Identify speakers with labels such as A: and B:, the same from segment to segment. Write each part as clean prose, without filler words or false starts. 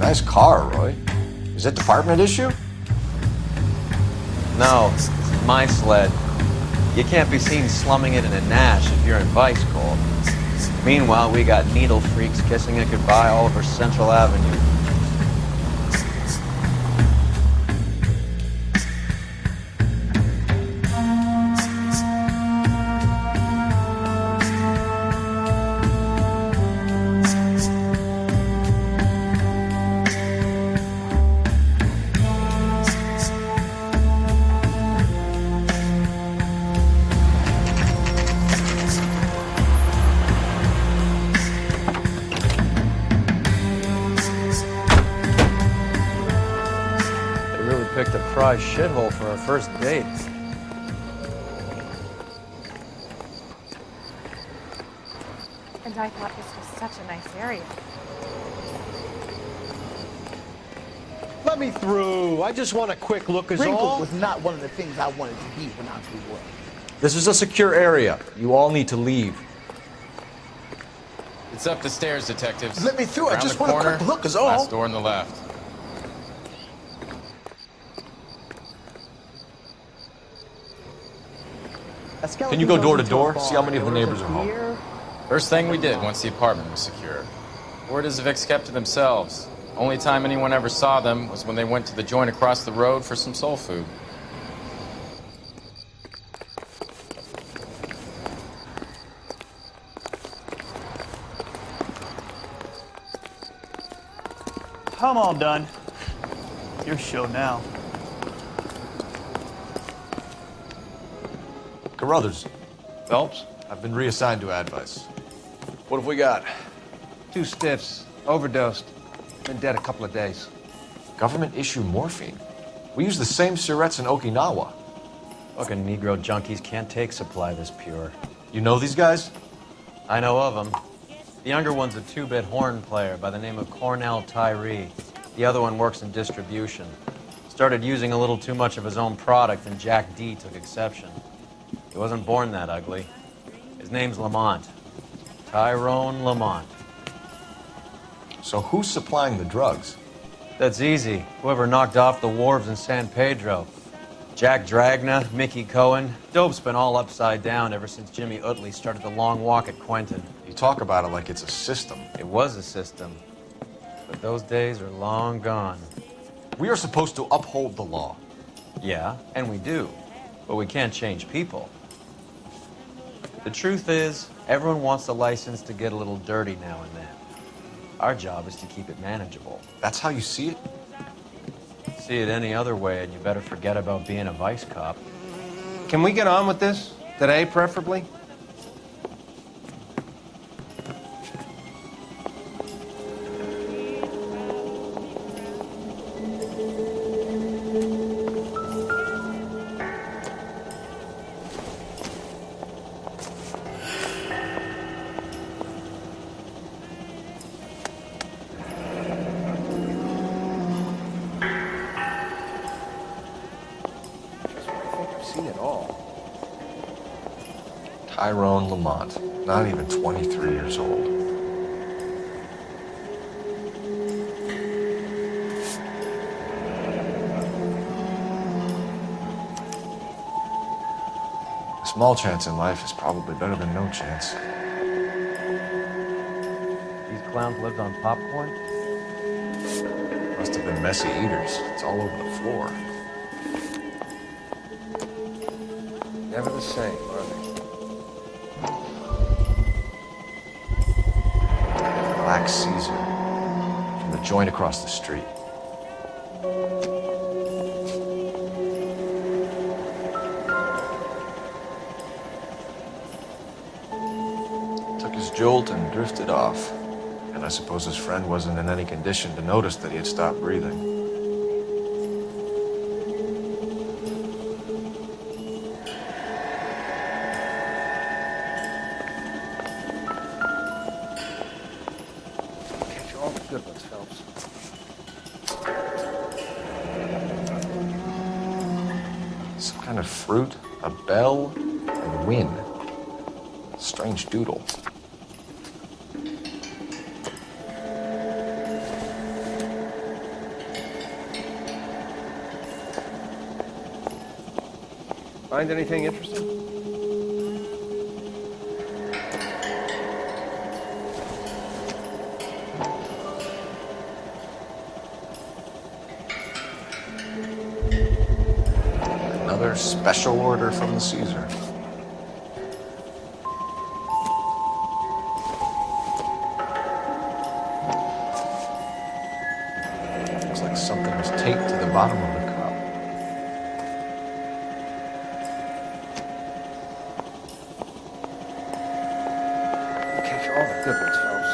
A: Nice car, Roy. Is it department issue?
B: No, it's my sled. You can't be seen slumming it in a Nash if you're in vice, Cole. Meanwhile, we got needle freaks kissing it goodbye all over Central Avenue. Picked a prize shithole for our first date.
C: And I thought this was such a nice area.
D: Let me through. I just want a quick look is
E: Wrinkle
D: all.
E: was not one of the things I wanted to be when I grew up.
A: This is a secure area. You all need to leave.
F: It's up the stairs, detectives.
E: Let me through. I
F: Around
E: just
F: the
E: want a
F: corner,
E: quick look is all.
F: last door on the left.
A: Can you go door to door? See how many of the neighbors are home.
F: First thing we did once the apartment was secure. Word is the Vicks kept to themselves. Only time anyone ever saw them was when they went to the joint across the road for some soul food.
G: I'm all done. Your show now.
A: Carruthers,
B: Phelps?
A: I've been reassigned to Advice.
H: What have we got? 2 stiffs, overdosed, been dead a couple of days.
A: Government issue morphine. We use the same syrettes in Okinawa.
B: Fucking Negro junkies can't take supply this pure.
A: You know these guys?
B: I know of them. The younger one's a 2-bit horn player by the name of Cornell Tyree. The other one works in distribution. Started using a little too much of his own product, and Jack D took exception. He wasn't born that ugly. His name's Lamont. Tyrone Lamont.
A: So who's supplying the drugs?
B: That's easy. Whoever knocked off the wharves in San Pedro. Jack Dragna, Mickey Cohen. Dope's been all upside down ever since Jimmy Utley started the long walk at Quentin.
A: You talk about it like it's a system.
B: It was a system. But those days are long gone.
A: We are supposed to uphold the law.
B: Yeah, and we do. But we can't change people. The truth is, everyone wants a license to get a little dirty now and then. Our job is to keep it manageable.
A: That's how you see it?
B: See it any other way, and you better forget about being a vice cop.
H: Can we get on with this? Today, preferably? Seen it all.
A: Tyrone Lamont, not even 23 years old. A small chance in life is probably better than no chance.
B: These clowns lived on popcorn?
A: Must have been messy eaters. It's all over the floor.
H: Never the same, are they?
A: Black Caesar from the joint across the street. Took his jolt and drifted off. And I suppose his friend wasn't in any condition to notice that he had stopped breathing.
H: Catch all the good ones, Phelps.
A: Some kind of fruit, a bell, and win. Strange doodle.
H: Find anything interesting?
A: Another special order from the Caesar. Looks like something was taped to the bottom of the cup.
H: Catch all the good ones, Phelps.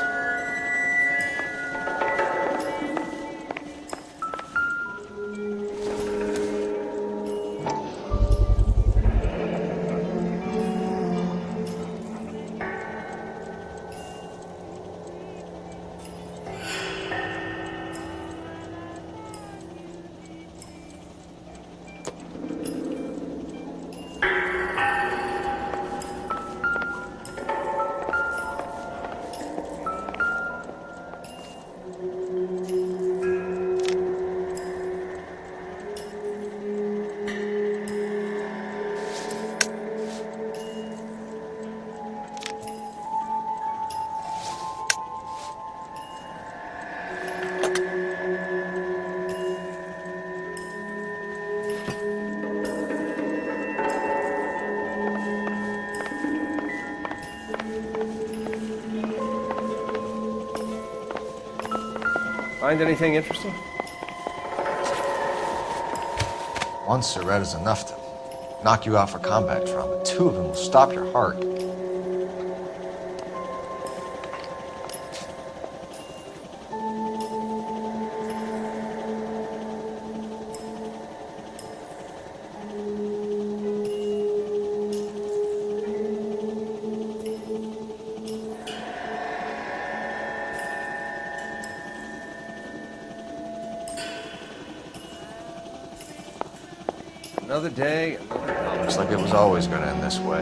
H: Find anything interesting?
A: One cigarette is enough to knock you out for combat trauma. Two of them will stop your heart.
H: Another day, another day.
A: Looks like it was always going to end this way.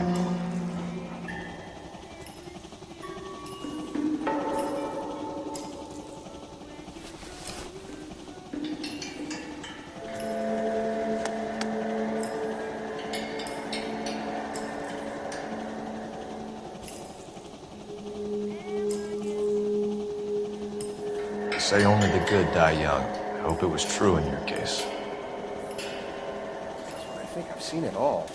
A: They say only the good die young. I hope it was true in your case.
H: I think I've seen it all.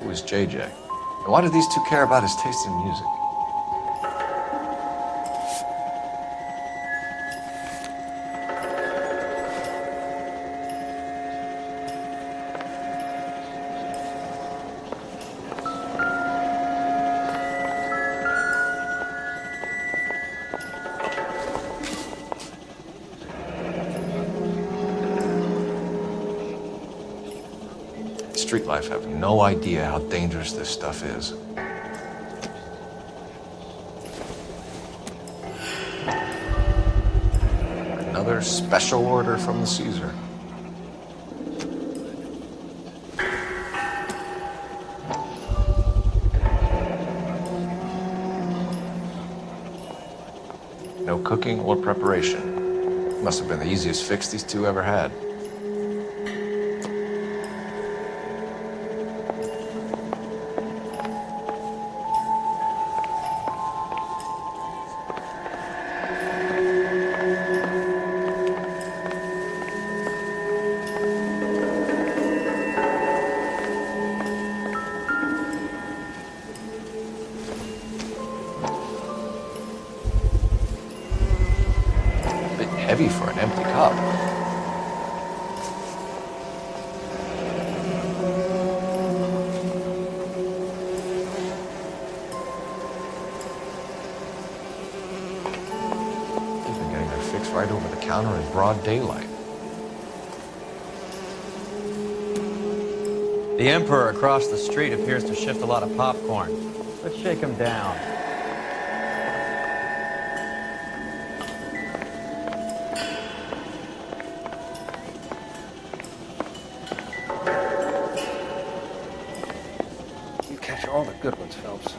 A: Who is JJ? And why do these two care about his taste in music? Street life have no idea how dangerous this stuff is. Another special order from the Caesar. No cooking or preparation. Must have been the easiest fix these two ever had. Heavy for an empty cup. They've been getting their fix right over the counter in broad daylight.
B: The Emperor across the street appears to shift a lot of popcorn. Let's shake him down.
H: You catch all the good ones, Phelps.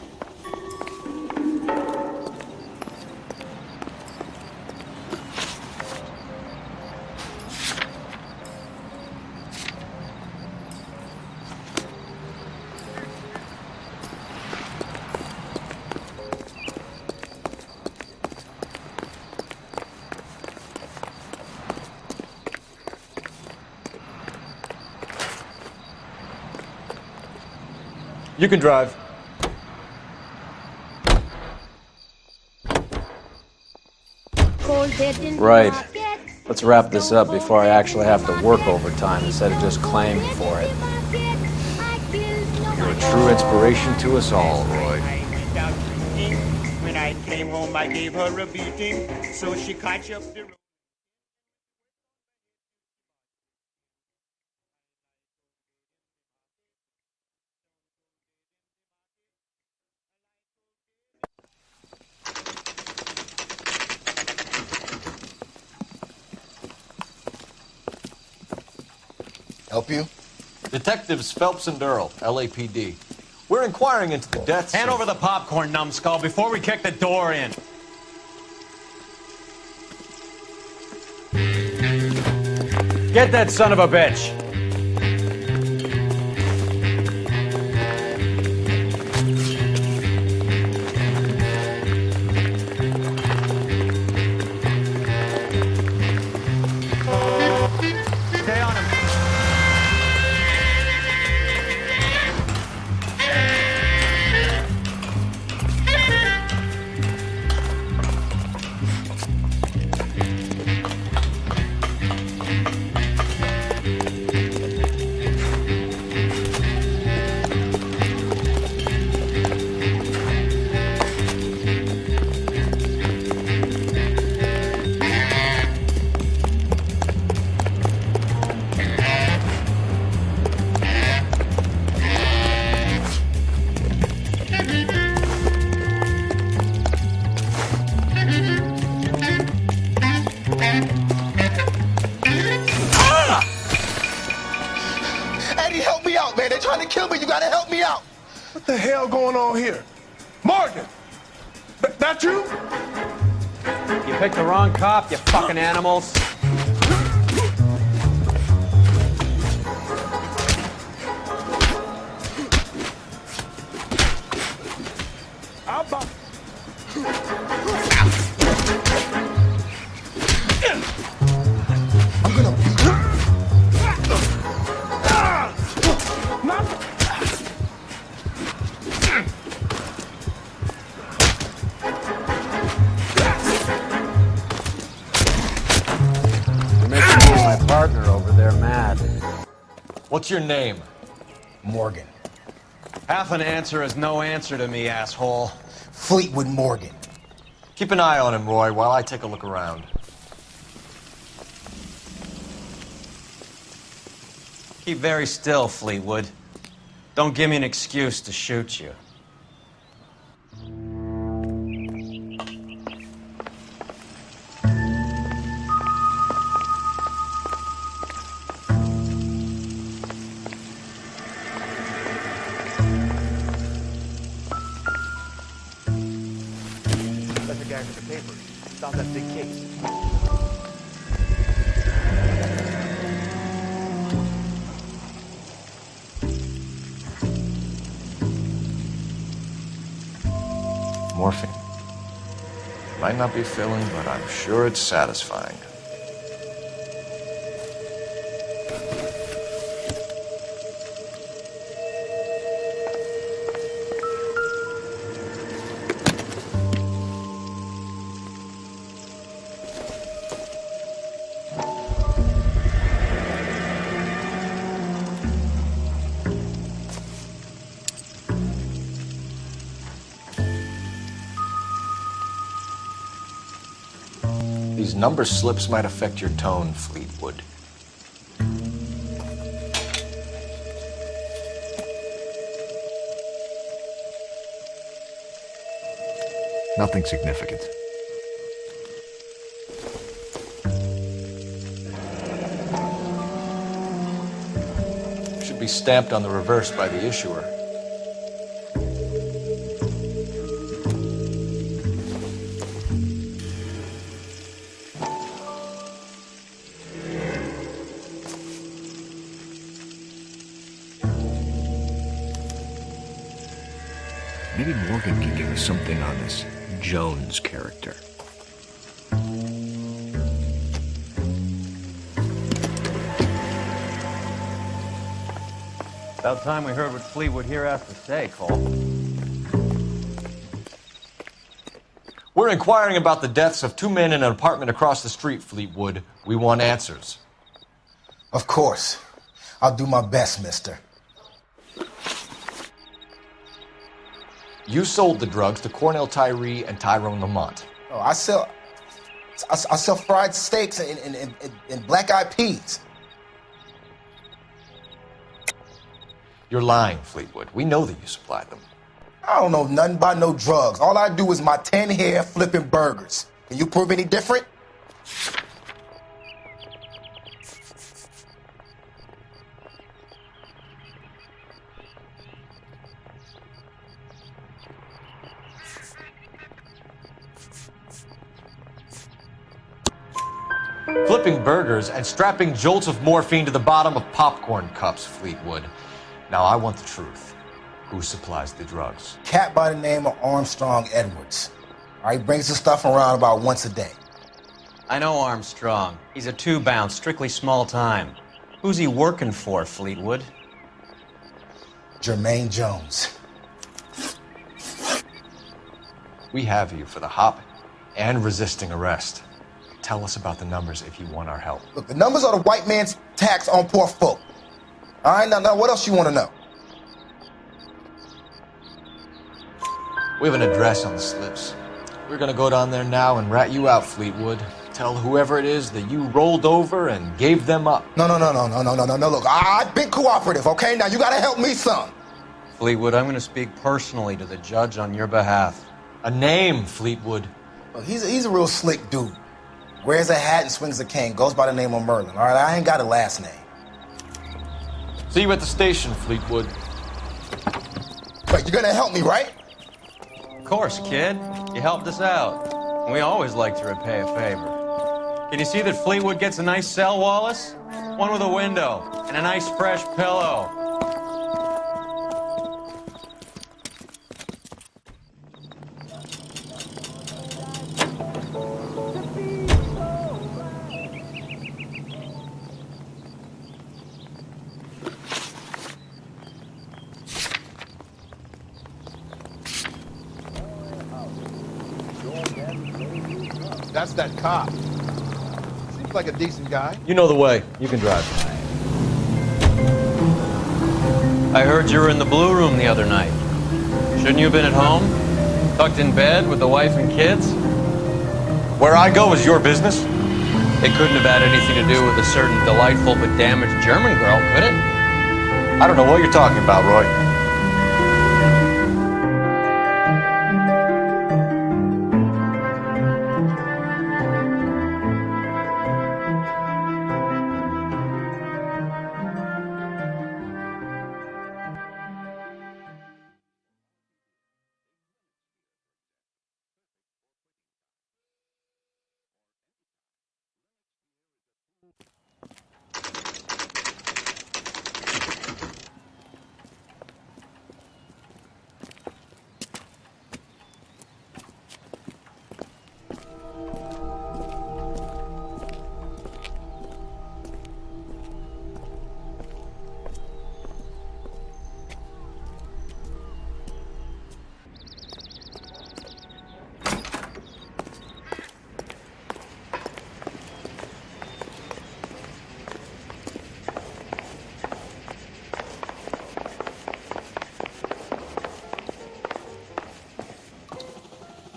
A: You can drive.
B: Right. Let's wrap this up before I actually have to work overtime instead of just claiming for it.
A: You're a true inspiration to us all, Roy.
I: When I came home, I gave her a beating, so she caught up the road.
E: Help you?
A: Detectives Phelps and Durrell, LAPD. We're inquiring into the deaths.
B: Hand over the popcorn, numbskull, before we kick the door in. Get that son of a bitch.
G: Stay on him.
E: Eddie, help me out, man. They're trying to kill me. You gotta help me out.
J: What the hell going on here? Morgan! That you?
B: You picked the wrong cop, you fucking animals.
E: I'm gonna beat you.
B: You're making me and my partner over there mad.
A: What's your name?
E: Morgan.
B: Half an answer is no answer to me, asshole.
E: Fleetwood Morgan.
A: Keep an eye on him, Roy, while I take a look around.
B: Keep very still, Fleetwood. Don't give me an excuse to shoot you.
D: That's the guy with the papers. Found that big case.
A: Morphine. Might not be filling, but I'm sure it's satisfying. These number slips might affect your tone, Fleetwood. Nothing significant. Should be stamped on the reverse by the issuer. Maybe Morgan can give us something on this Jones character.
B: About time we heard what Fleetwood here has to say, Cole.
A: We're inquiring about the deaths of 2 men in an apartment across the street, Fleetwood. We want answers.
E: Of course. I'll do my best, mister.
A: You sold the drugs to Cornell Tyree and Tyrone Lamont.
E: Oh, I sell fried steaks and black-eyed peas.
A: You're lying, Fleetwood. We know that you supplied them.
E: I don't know nothing about no drugs. All I do is my 10 hair flipping burgers. Can you prove any different?
A: Flipping burgers and strapping jolts of morphine to the bottom of popcorn cups, Fleetwood. Now, I want the truth. Who supplies the drugs?
E: Cat by the name of Armstrong Edwards. All right, brings the stuff around about once a day.
B: I know Armstrong. He's a two-bounce, strictly small time. Who's he working for, Fleetwood?
E: Jermaine Jones.
A: We have you for the hop and resisting arrest. Tell us about the numbers if you want our help.
E: Look, the numbers are the white man's tax on poor folk. All right, now what else you want to know?
A: We have an address on the slips. We're gonna go down there now and rat you out, Fleetwood. Tell whoever it is that you rolled over and gave them up.
E: No. Look, I've been cooperative, okay? Now you gotta help me some.
B: Fleetwood, I'm gonna speak personally to the judge on your behalf.
A: A name, Fleetwood.
E: Look, he's a real slick dude. Wears a hat and swings a cane. Goes by the name of Merlin. All right, I ain't got a last name.
A: See you at the station, Fleetwood.
E: Wait, you're gonna help me, right?
B: Of course, kid. You helped us out. We always like to repay a favor. Can you see that Fleetwood gets a nice cell, Wallace? One with a window and a nice fresh pillow.
D: That's that cop. Seems like a decent guy.
A: You know the way. You can drive.
B: I heard you were in the Blue Room the other night. Shouldn't you have been at home? Tucked in bed with the wife and kids?
A: Where I go is your business?
B: It couldn't have had anything to do with a certain delightful but damaged German girl, could it?
A: I don't know what you're talking about, Roy.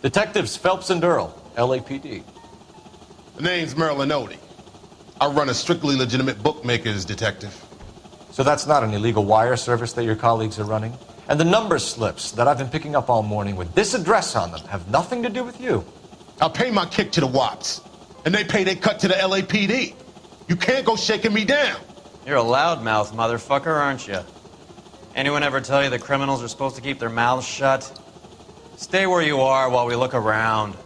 A: Detectives Phelps and Earl, LAPD.
J: The name's Merlin Odie. I run a strictly legitimate bookmaker's detective.
A: So that's not an illegal wire service that your colleagues are running? And the number slips that I've been picking up all morning with this address on them have nothing to do with you?
J: I pay my kick to the Wops, and they pay their cut to the LAPD. You can't go shaking me down.
B: You're a loudmouth motherfucker, aren't you? Anyone ever tell you that criminals are supposed to keep their mouths shut? Stay where you are while we look around.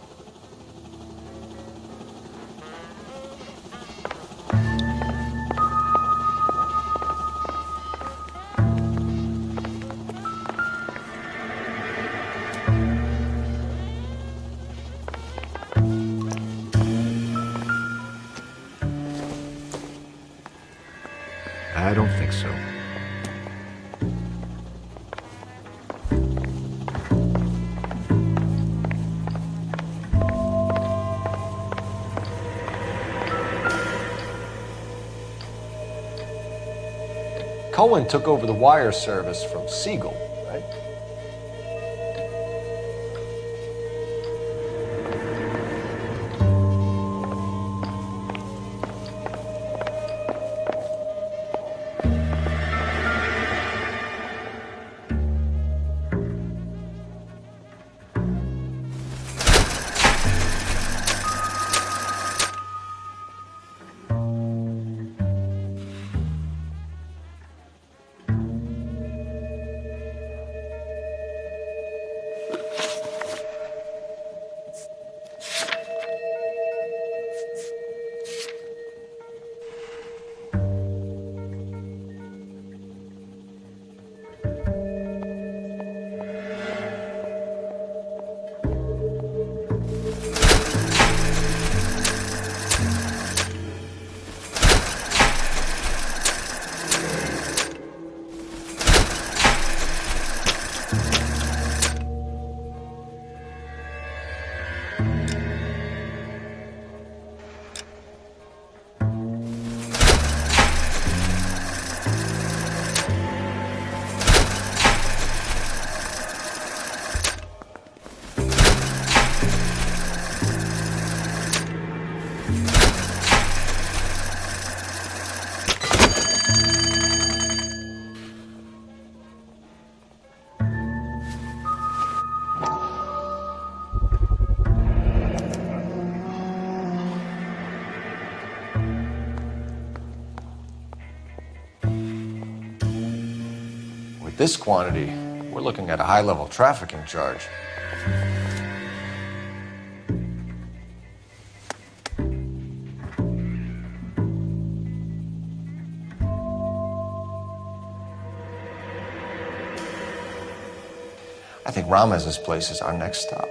A: I don't think so. Cohen took over the wire service from Siegel, right? With this quantity, we're looking at a high-level trafficking charge. I think Ramez's place is our next stop.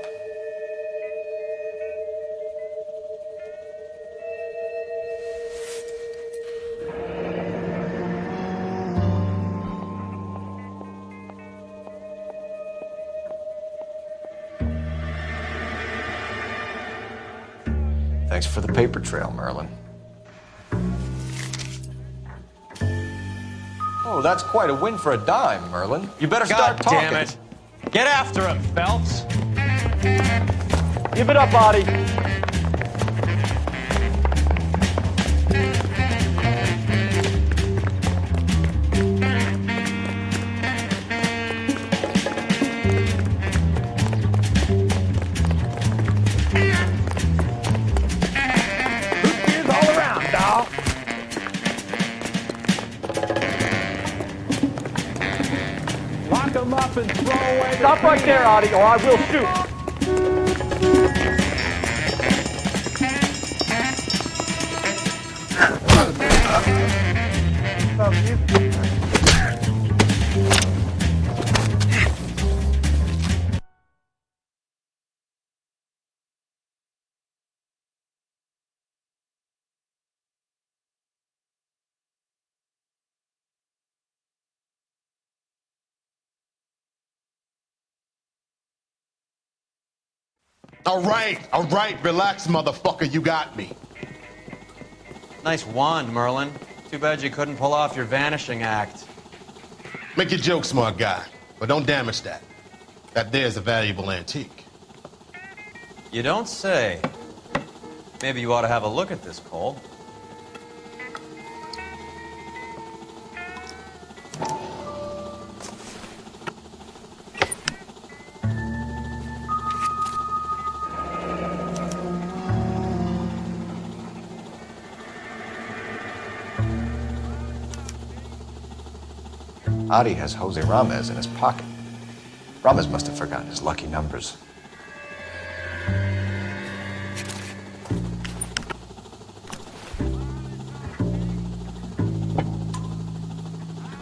A: Thanks for the paper trail, Merlin. Oh, that's quite a win for a dime, Merlin. You better start
B: God
A: talking.
B: damn it. Get after him, Phelps.
G: Give it up, Audie.
I: all around, dawg. Lock them up and throw away.
G: Stop right there, Audie, or I will shoot.
J: All right, relax, motherfucker, you got me.
B: Nice wand, Merlin. Too bad you couldn't pull off your vanishing act.
J: Make your joke, smart guy, but don't damage that. That there's a valuable antique.
B: You don't say. Maybe you ought to have a look at this, Cole.
A: Adi has Jose Ramez in his pocket. Ramez must have forgotten his lucky numbers.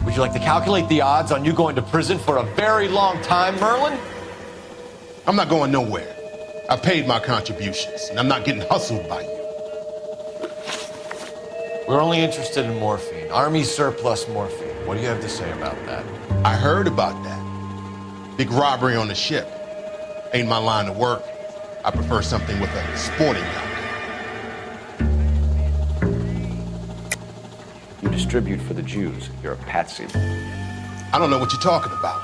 A: Would you like to calculate the odds on you going to prison for a very long time, Merlin?
J: I'm not going nowhere. I paid my contributions, and I'm not getting hustled by you.
A: We're only interested in morphine. Army surplus morphine. What do you have to say about that?
J: I heard about that. Big robbery on the ship. Ain't my line of work. I prefer something with a sporting outcome.
A: You
K: distribute for the Jews. You're a patsy.
J: I don't know what you're talking about.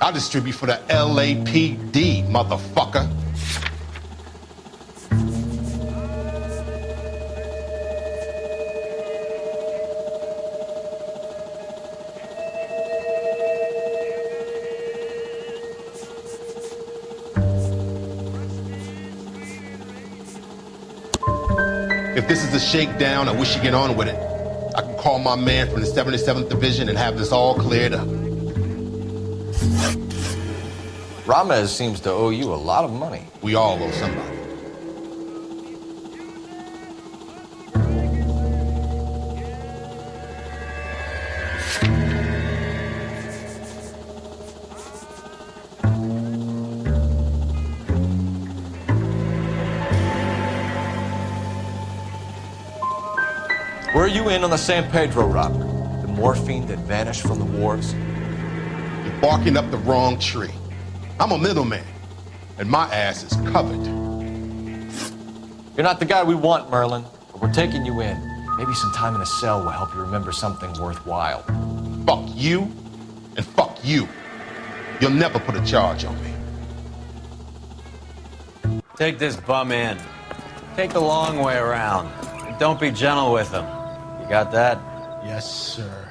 J: I distribute for the LAPD, motherfucker. If this is a shakedown, I wish you get on with it. I can call my man from the 77th Division and have this all cleared up.
A: Ramez seems to owe you a lot of money.
J: We all owe somebody.
A: Were you in on the San Pedro robbery? The morphine that vanished from the wharves?
J: You're barking up the wrong tree. I'm a middleman, and my ass is covered.
A: You're not the guy we want, Merlin, but we're taking you in. Maybe some time in a cell will help you remember something worthwhile.
J: Fuck you, and fuck you. You'll never put a charge on me.
B: Take this bum in. Take the long way around. And don't be gentle with him. You got that?
D: Yes, sir.